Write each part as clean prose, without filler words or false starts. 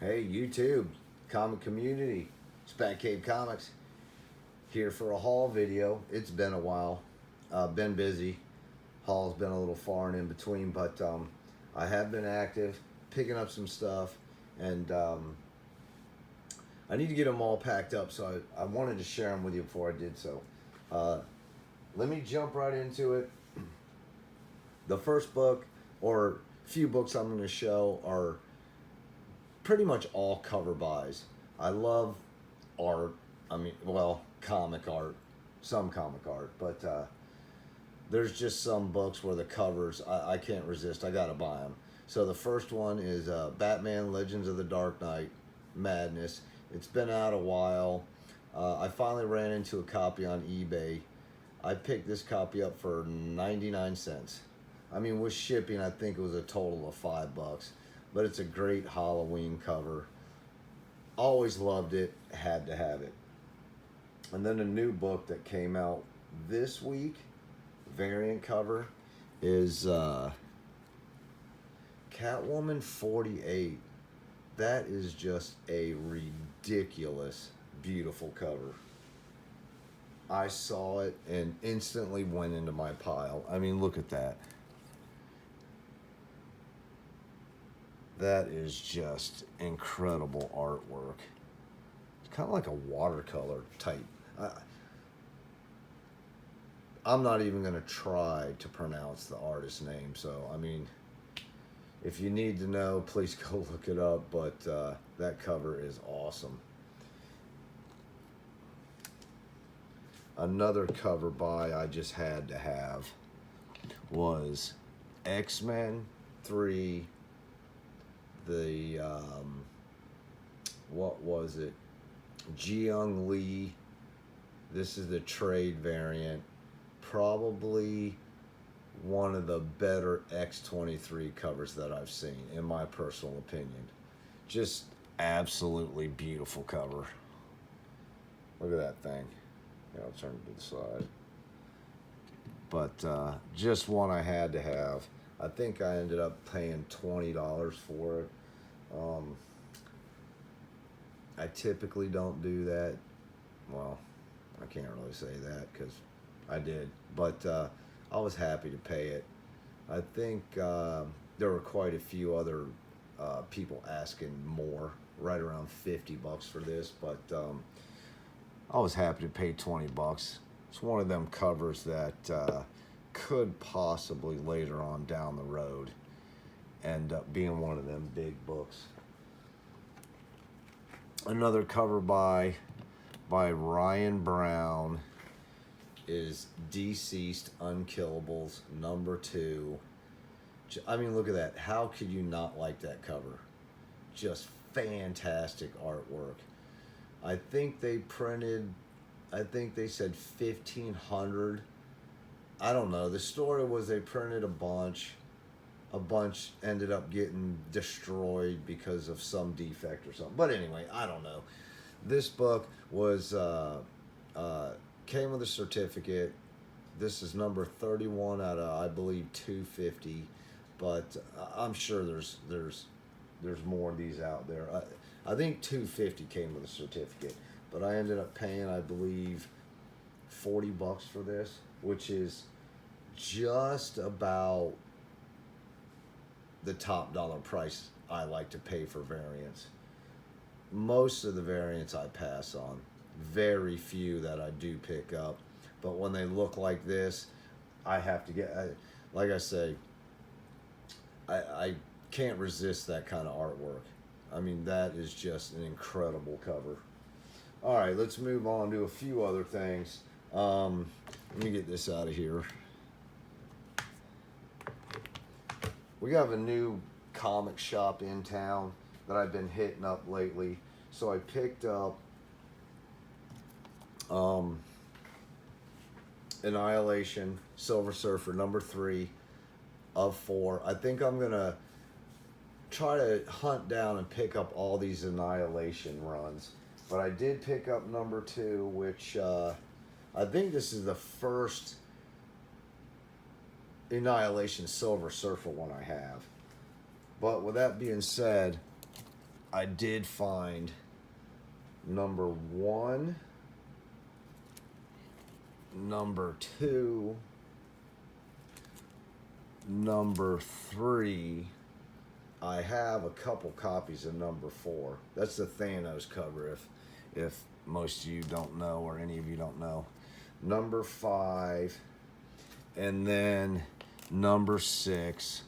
Hey, YouTube, comic community, it's Bat Cave Comics here for a haul video. It's been a while, been busy. Haul's been a little far and in between, but I have been active, picking up some stuff, and I need to get them all packed up, so I wanted to share them with you before I did so. Let me jump right into it. The first book, or few books I'm going to show, are pretty much all cover buys. I love art. Comic art, some comic art, but there's just some books where the covers, I can't resist. I gotta buy them. So the first one is Batman Legends of the Dark Knight Madness. It's been out a while. I finally ran into a copy on eBay. I picked this copy up for 99 cents. I mean, with shipping, I think it was a total of $5, but it's a great Halloween cover. Always loved it, had to have it. And then a new book that came out this week, variant cover, is Catwoman 48. That is just a ridiculous, beautiful cover. I saw it and instantly went into my pile. I mean, look at that. That is just incredible artwork. It's kind of like a watercolor type. I'm not even going to try to pronounce the artist's name. So, I mean, if you need to know, please go look it up. But that cover is awesome. Another cover buy I just had to have was X-Men 3. The what was it? Jiyoung Lee. This is the trade variant. Probably one of the better X-23 covers that I've seen, in my personal opinion. Just absolutely beautiful cover. Look at that thing. Yeah, I'll turn it to the side. But just one I had to have. I think I ended up paying $20 for it. I typically don't do that. Well, I can't really say that because I did. But I was happy to pay it. I think there were quite a few other people asking more, right around $50 for this. But I was happy to pay $20. It's one of them covers that could possibly later on down the road end up being one of them big books. Another cover by Ryan Brown is Deceased Unkillables #2. I mean, look at that. How could you not like that cover? Just fantastic artwork. I think they said 1,500. I don't know. The story was they printed a bunch. A bunch ended up getting destroyed because of some defect or something. But anyway, I don't know. This book was came with a certificate. This is number 31 out of, I believe, 250. But I'm sure there's more of these out there. I think 250 came with a certificate. But I ended up paying, I believe, $40 for this, which is just about the top dollar price I like to pay for variants. Most of the variants I pass on. Very few that I do pick up. But when they look like this, I have to get, like I say, I can't resist that kind of artwork. I mean, that is just an incredible cover. All right, let's move on to a few other things. Let me get this out of here. We have a new comic shop in town that I've been hitting up lately. So I picked up Annihilation Silver Surfer #3 of 4. I think I'm going to try to hunt down and pick up all these Annihilation runs. But I did pick up #2, which I think this is the first Annihilation Silver Surfer one I have. But with that being said, I did find number 1, number 2, number 3. I have a couple copies of number 4. That's the Thanos cover, if most of you don't know, or any of you don't know. Number 5, and then number 6,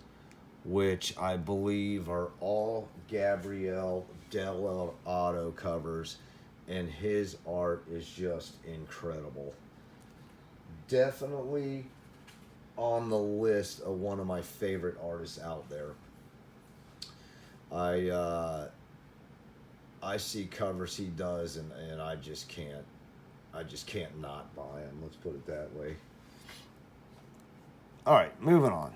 which I believe are all Gabriel Dell'Otto covers, and his art is just incredible. Definitely on the list of one of my favorite artists out there. I see covers he does, and I just can't not buy them. Let's put it that way. All right, moving on.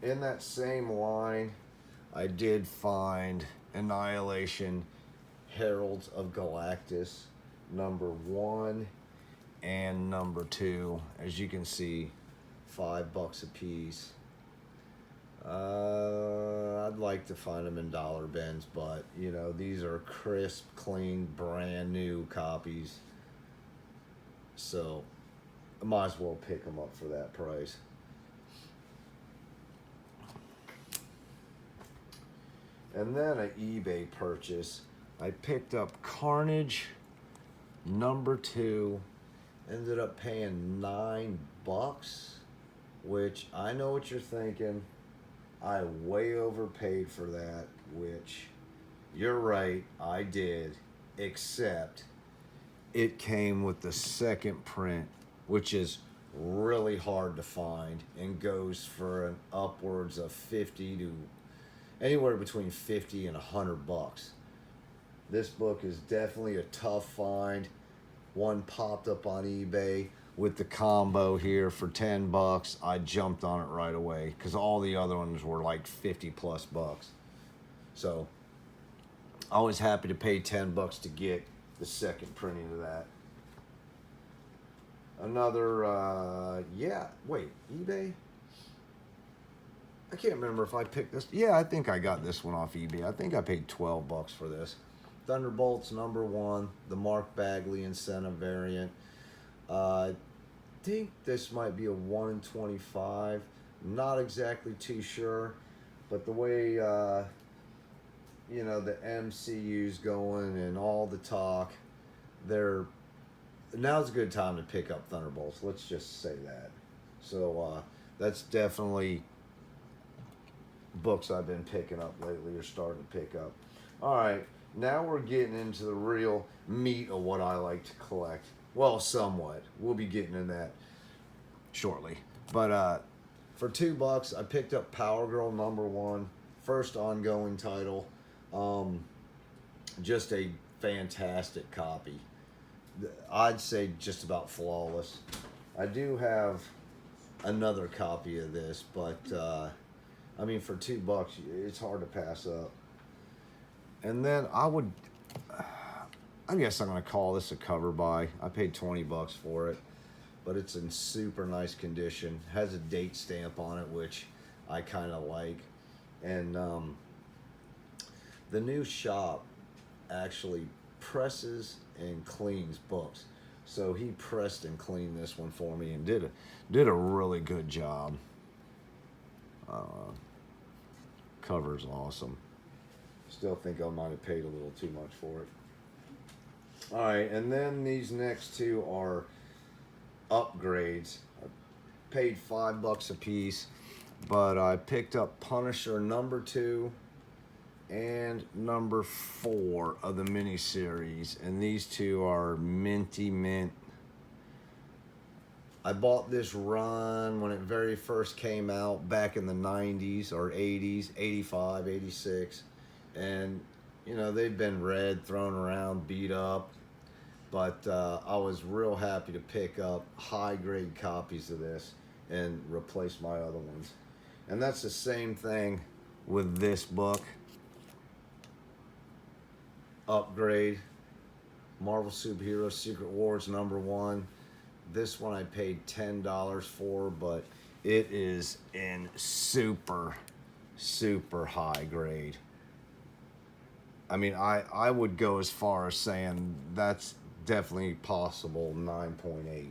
In that same line, I did find Annihilation Heralds of Galactus number 1 and number 2. As you can see, $5 a piece. I'd like to find them in dollar bins, but you know, these are crisp, clean, brand new copies, so I might as well pick them up for that price. And then an eBay purchase, I picked up Carnage number 2, ended up paying $9, which I know what you're thinking. I way overpaid for that, which you're right, I did, except it came with the second print, which is really hard to find and goes for an upwards of 50 to anywhere between 50 and $100. This book is definitely a tough find. One popped up on eBay with the combo here for $10. I jumped on it right away because all the other ones were like 50+ bucks. So I was happy to pay $10 to get the second printing of that. Another, yeah, wait, eBay? I can't remember if I picked this. Yeah, I think I got this one off eBay. I think I paid $12 for this. Thunderbolts number 1, the Mark Bagley incentive variant. I think this might be a 1 in 25. Not exactly too sure, but the way you know, the MCU's going and all the talk, now's a good time to pick up Thunderbolts. Let's just say that. So that's definitely books I've been picking up lately, or starting to pick up. All right, now we're getting into the real meat of what I like to collect. Well, somewhat. We'll be getting in that shortly. But for $2, I picked up Power Girl number 1, first ongoing title. Just a fantastic copy. I'd say just about flawless. I do have another copy of this, but I mean, for $2, it's hard to pass up. And then I guess I'm going to call this a cover buy. I paid $20 for it, but it's in super nice condition. Has a date stamp on it, which I kind of like. And the new shop actually presses and cleans books. So he pressed and cleaned this one for me and did a really good job. Cover's awesome. Still think I might have paid a little too much for it. All right, and then these next two are upgrades. I paid $5 a piece, but I picked up Punisher number 2 and number 4 of the miniseries, and these two are minty mint. I bought this run when it very first came out back in the 90s or 80s, 85, 86, and you know, they've been read, thrown around, beat up, but I was real happy to pick up high-grade copies of this and replace my other ones. And that's the same thing with this book. Upgrade, Marvel Superhero Secret Wars number 1. This one I paid $10 for, but it is in super super high grade. I mean, I would go as far as saying that's definitely possible 9.8.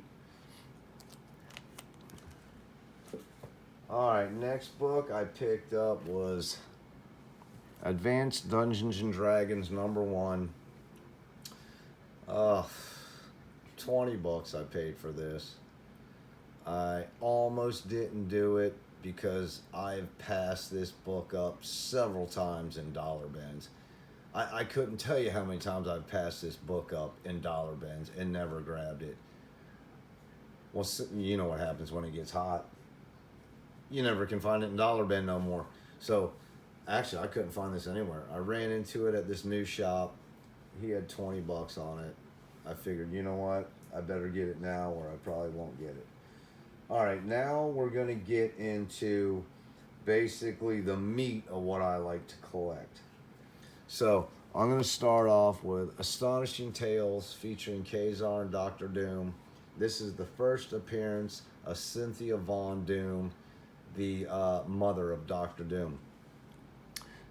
All right, next book I picked up was Advanced Dungeons and Dragons #1. Uh, $20 I paid for this. I almost didn't do it because I've passed this book up several times in dollar bins. I couldn't tell you how many times I've passed this book up in dollar bins and never grabbed it. Well, you know what happens when it gets hot. You never can find it in dollar bin no more. So, actually, I couldn't find this anywhere. I ran into it at this new shop. He had $20 on it. I figured, you know what? I better get it now or I probably won't get it. All right, now we're going to get into basically the meat of what I like to collect. So I'm going to start off with Astonishing Tales featuring Kazar and Dr. Doom. This is the first appearance of Cynthia Von Doom, the mother of Dr. Doom.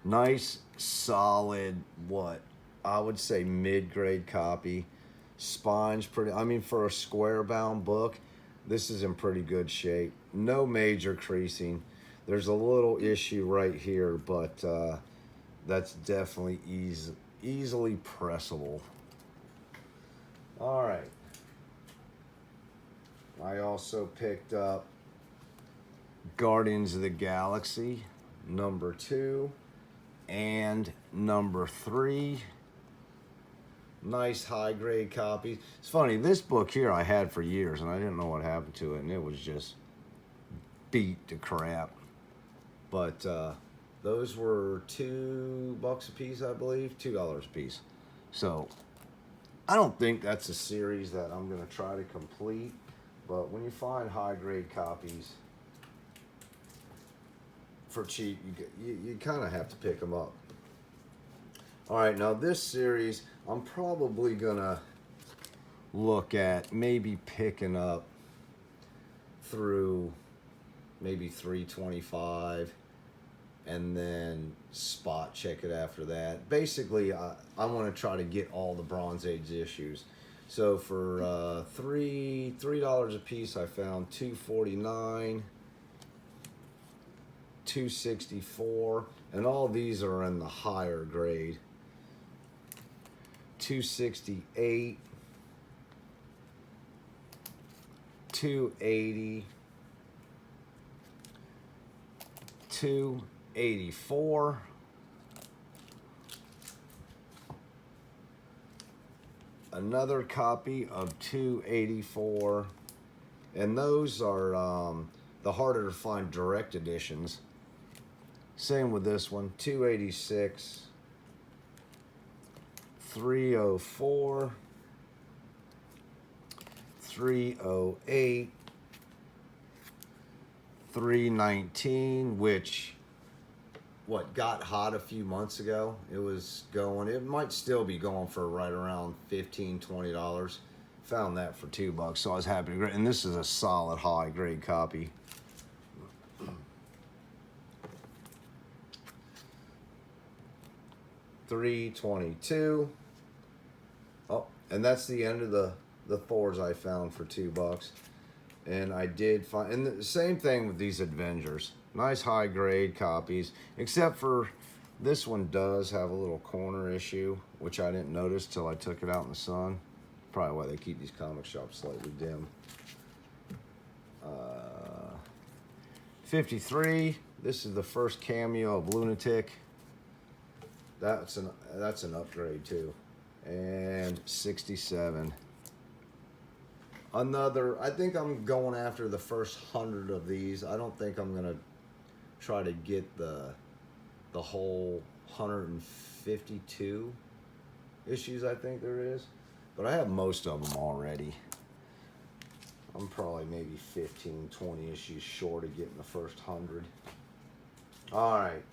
Nice, solid, what I would say mid-grade copy. Spine's pretty, I mean, for a square-bound book, this is in pretty good shape. No major creasing. There's a little issue right here, but that's definitely easily pressable. All right. I also picked up Guardians of the Galaxy #2 and #3. Nice high grade copies. It's funny, this book here I had for years and I didn't know what happened to it, and it was just beat to crap. But those were $2 a piece, I believe, $2 a piece. So I don't think that's a series that I'm going to try to complete, but when you find high grade copies for cheap, you kind of have to pick them up. All right, now this series, I'm probably gonna look at maybe picking up through maybe 325 and then spot check it after that. Basically, I want to try to get all the Bronze Age issues. So for $3 a piece, I found $249, $264, and all these are in the higher grade. $268, $280, $284, another copy of $284, and those are the harder to find direct editions. Same with this one, $286, $304, $308, $319, which got hot a few months ago. It was going, it might still be going for right around $15, $20. Found that for $2, so I was happy to grab. And this is a solid high grade copy. $322. Oh, and that's the end of the Thors I found for $2. And I did find, and the same thing with these Avengers. Nice high grade copies, except for this one does have a little corner issue, which I didn't notice till I took it out in the sun. Probably why they keep these comic shops slightly dim. 53. This is the first cameo of Lunatic. That's an upgrade too. And 67. Another, I think I'm going after the first 100 of these. I don't think I'm gonna try to get the whole 152 issues I think there is, but I have most of them already. I'm probably maybe 15, 20 issues short of getting the first 100. All right.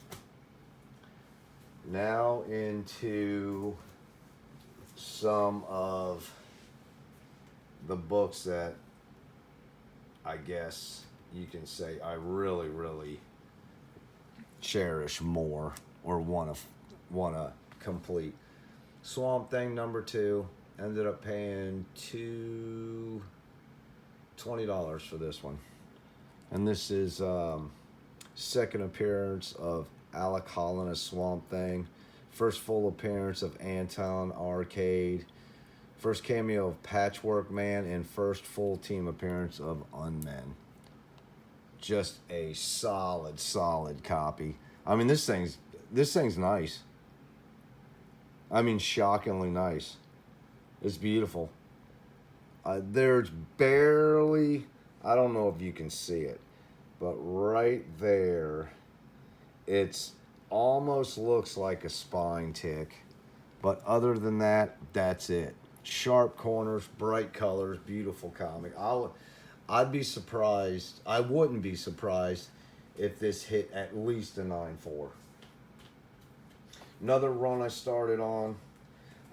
Now into some of the books that I guess you can say I really, really cherish more or want to complete. Swamp Thing number 2, ended up paying $20 for this one. And this is second appearance of Alec Holland as Swamp Thing. First full appearance of Anton Arcade. First cameo of Patchwork Man, and first full team appearance of Unmen. Just a solid copy. I mean, this thing's nice. I mean, shockingly nice. It's beautiful. There's barely, I don't know if you can see it, but right there, it's almost looks like a spine tick. But other than that, that's it. Sharp corners, bright colors, beautiful comic. I'd be surprised. I wouldn't be surprised if this hit at least a 9.4. Another run I started on.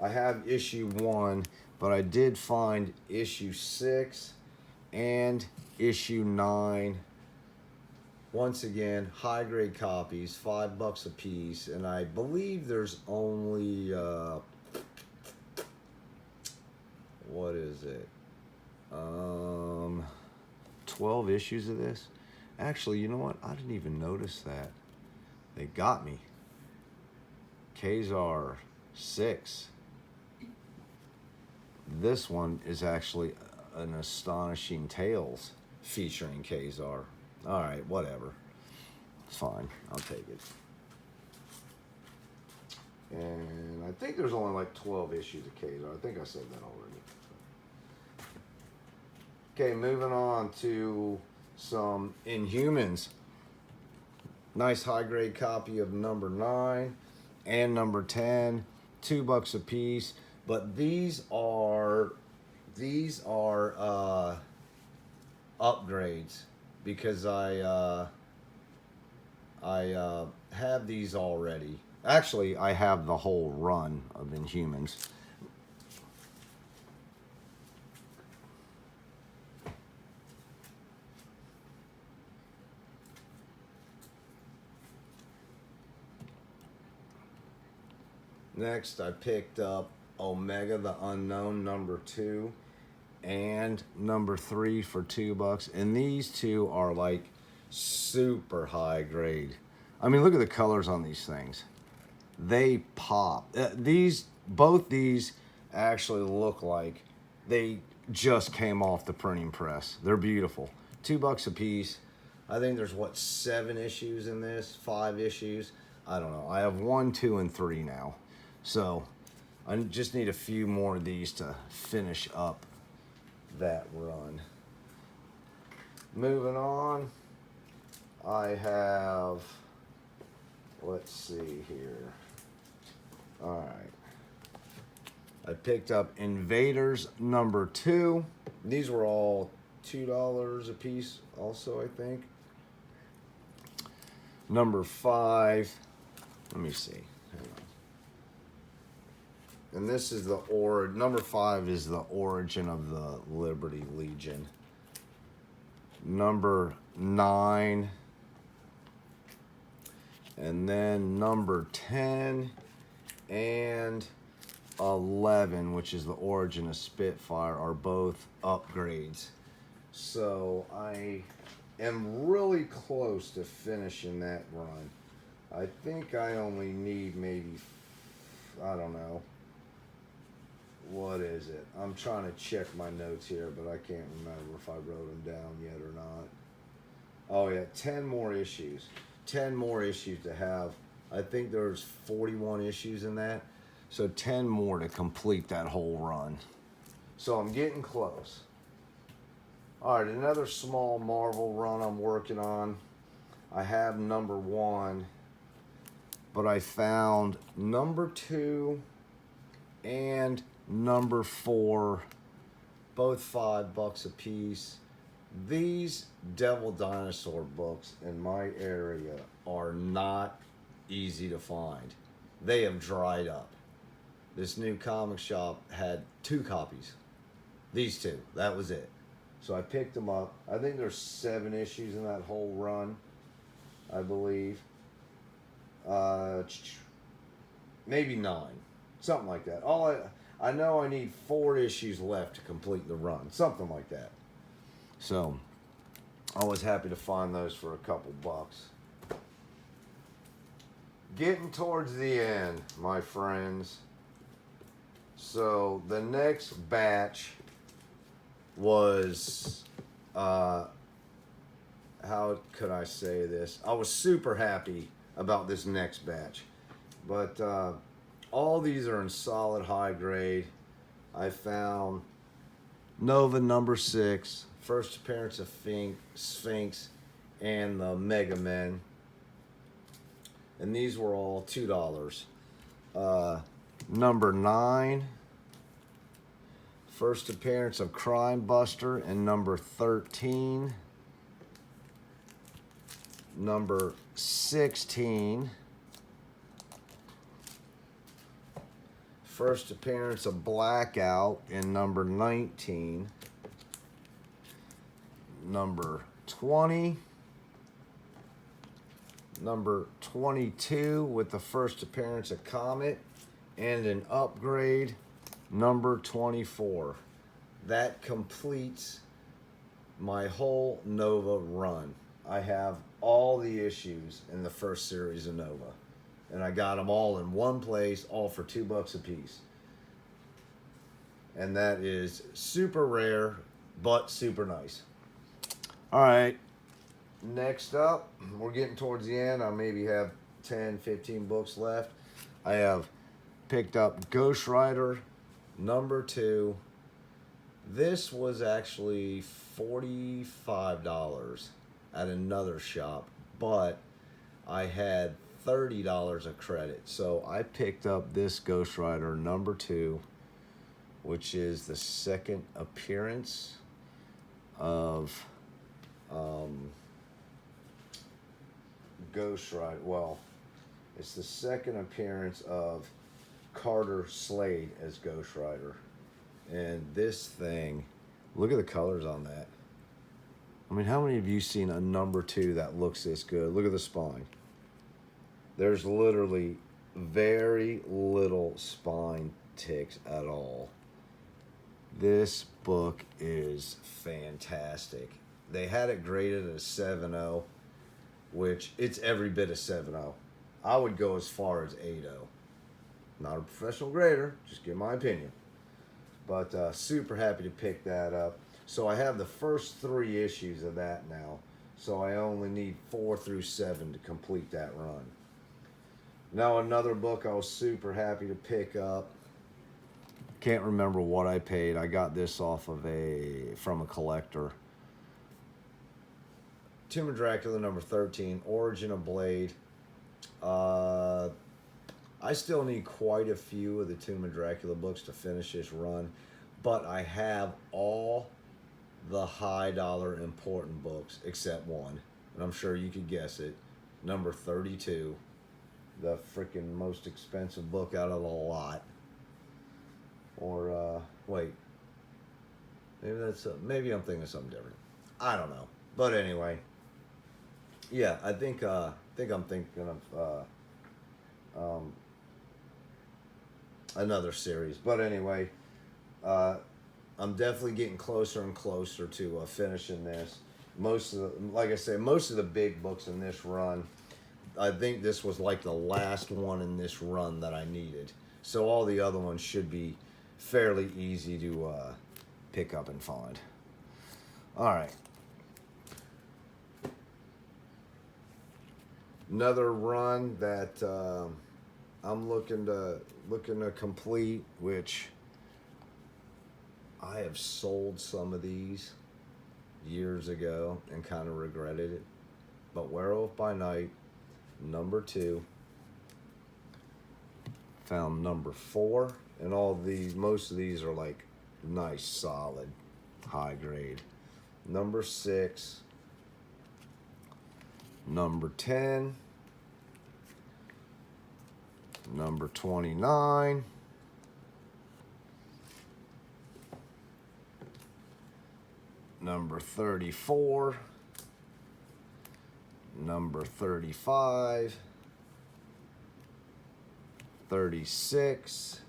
I have issue 1, but I did find issue 6 and issue 9. Once again, high grade copies, $5 a piece, and I believe there's only what is it? 12 issues of this. Actually, you know what? I didn't even notice that. They got me. Kazar 6. This one is actually an Astonishing Tales featuring Kazar. All right, whatever. It's fine. I'll take it. And I think there's only like 12 issues of Kazar. I think I said that already. Okay, moving on to some Inhumans. Nice high-grade copy of number 9 and number 10. $2 a piece. But these are upgrades because I have these already. Actually, I have the whole run of Inhumans. Next, I picked up Omega the Unknown number 2 and number 3 for $2. And these two are like super high grade. I mean, look at the colors on these things. They pop. Both these actually look like they just came off the printing press. They're beautiful. $2 a piece. I think there's 7 issues in this, 5 issues. I don't know. I have 1, 2, and 3 now. So I just need a few more of these to finish up that run. Moving on, I have, let's see here. All right. I picked up Invaders number 2. These were all $2 a piece also, I think. Number 5, let me see. Hang on. And this is the number 5 is the origin of the Liberty Legion. Number 9. And then number 10 and 11, which is the origin of Spitfire, are both upgrades. So I am really close to finishing that run. I think I only need maybe, I don't know. What is it? I'm trying to check my notes here, but I can't remember if I wrote them down yet or not. Oh yeah, 10 more issues. 10 more issues to have. I think there's 41 issues in that. So 10 more to complete that whole run. So I'm getting close. All right, another small Marvel run I'm working on. I have number 1, but I found number 2 and number 4, both $5 a piece. These Devil Dinosaur books in my area are not easy to find. They have dried up. This new comic shop had 2 copies. These 2, that was it. So I picked them up. I think there's 7 issues in that whole run, I believe. maybe 9, something like that. I know I need 4 issues left to complete the run, something like that. So I was happy to find those for a couple bucks. Getting towards the end, my friends. So the next batch was, how could I say this? I was super happy about this next batch. But all these are in solid high grade. I found Nova number 6, first appearance of Sphinx, and the Mega Men. And these were all $2. Number 9, first appearance of Crime Buster, and number 13. Number 16, first appearance of Blackout, in number 19. Number 20. Number 22 with the first appearance of Comet, and an upgrade, number 24. That completes my whole Nova run. I have all the issues in the first series of Nova, and I got them all in one place, all for $2 a piece. And that is super rare, but super nice. All right. Next up, we're getting towards the end. I maybe have 10, 15 books left. I have picked up Ghost Rider number 2. This was actually $45 at another shop, but I had $30 of credit. So I picked up this Ghost Rider number 2, which is the second appearance of Ghost Rider. Well, it's the second appearance of Carter Slade as Ghost Rider. And this thing, look at the colors on that. I mean, how many of you seen a number 2 that looks this good? Look at the spine. There's literally very little spine ticks at all. This book is fantastic. They had it graded at a 7.0, which it's every bit a 7.0. I would go as far as 8.0. Not a professional grader, just give my opinion. But super happy to pick that up. So I have the first 3 issues of that now. So I only need 4 through 7 to complete that run. Now another book I was super happy to pick up. Can't remember what I paid. I got this off of from a collector. Tomb of Dracula number 13, Origin of Blade. I still need quite a few of the Tomb of Dracula books to finish this run, but I have all the high dollar important books except one, and I'm sure you could guess it. Number 32, the freaking most expensive book out of the lot. Or wait, maybe I'm thinking of something different. I don't know, but anyway, yeah, I think I'm thinking of another series. But anyway, I'm definitely getting closer and closer to finishing this. Like I said, most of the big books in this run, I think this was like the last one in this run that I needed. So all the other ones should be fairly easy to pick up and find. All right. Another run that I'm looking to complete, which I have sold some of these years ago and kind of regretted it. But Werewolf by Night, number 2. Found number 4, and most of these are like nice, solid, high grade. Number 6. Number 10, number 29, number 34, number 35, 36,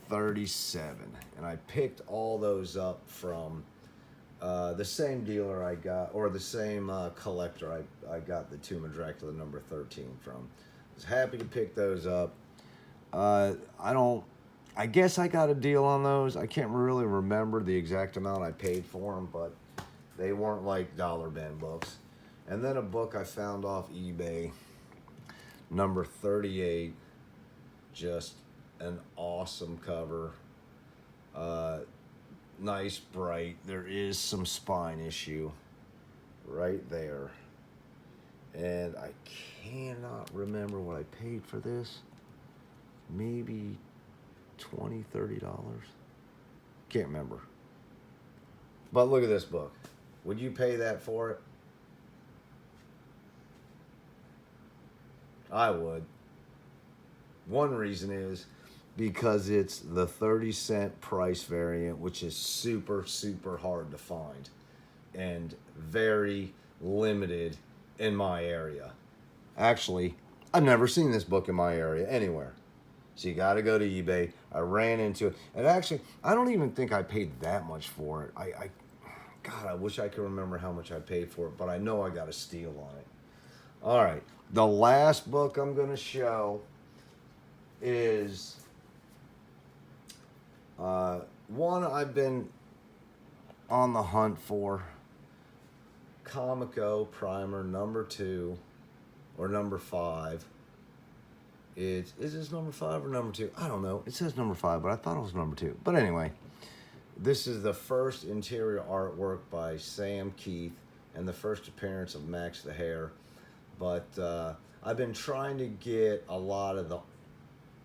37. And I picked all those up from the same dealer I got, or the same collector I got the Tomb of Dracula number 13 from. I was happy to pick those up. I guess I got a deal on those. I can't really remember the exact amount I paid for them, but they weren't like dollar bin books. And then a book I found off eBay, number 38, just an awesome cover. Nice, bright. There is some spine issue right there. And I cannot remember what I paid for this. Maybe $20, $30. Can't remember. But look at this book. Would you pay that for it? I would. One reason is because it's the 30-cent price variant, which is super, super hard to find and very limited in my area. Actually, I've never seen this book in my area anywhere. So you got to go to eBay. I ran into it. And actually, I don't even think I paid that much for it. God, I wish I could remember how much I paid for it, but I know I got a steal on it. All right. The last book I'm going to show is one I've been on the hunt for. Comico Primer number 2 or number 5. Is this number 5 or number 2? I don't know. It says number 5, but I thought it was number 2. But anyway, this is the first interior artwork by Sam Keith and the first appearance of Max the Hare. But I've been trying to get a lot of the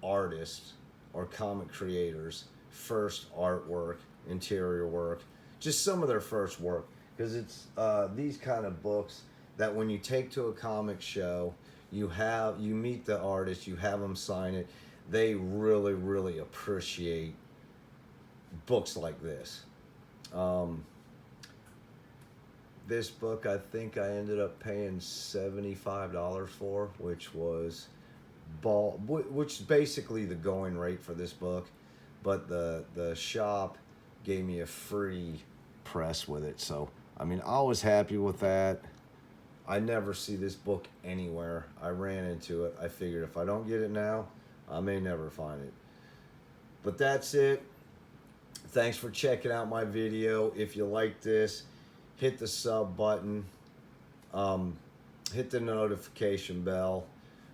artists or comic creators' first artwork, interior work, just some of their first work. Because it's these kind of books that when you take to a comic show, you meet the artist, you have them sign it. They really, really appreciate books like this. This book, I think I ended up paying $75 for, which was which is basically the going rate for this book. But the shop gave me a free press with it, so I mean, I was happy with that. I never see this book anywhere. I ran into it. I figured if I don't get it now, I may never find it. But that's it. Thanks for checking out my video. If you like this, hit the sub button. Hit the notification bell.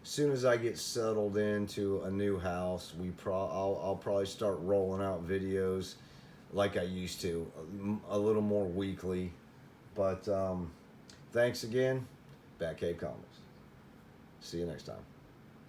As soon as I get settled into a new house, I'll probably start rolling out videos like I used to, a little more weekly. But thanks again. Batcave Comics. See you next time.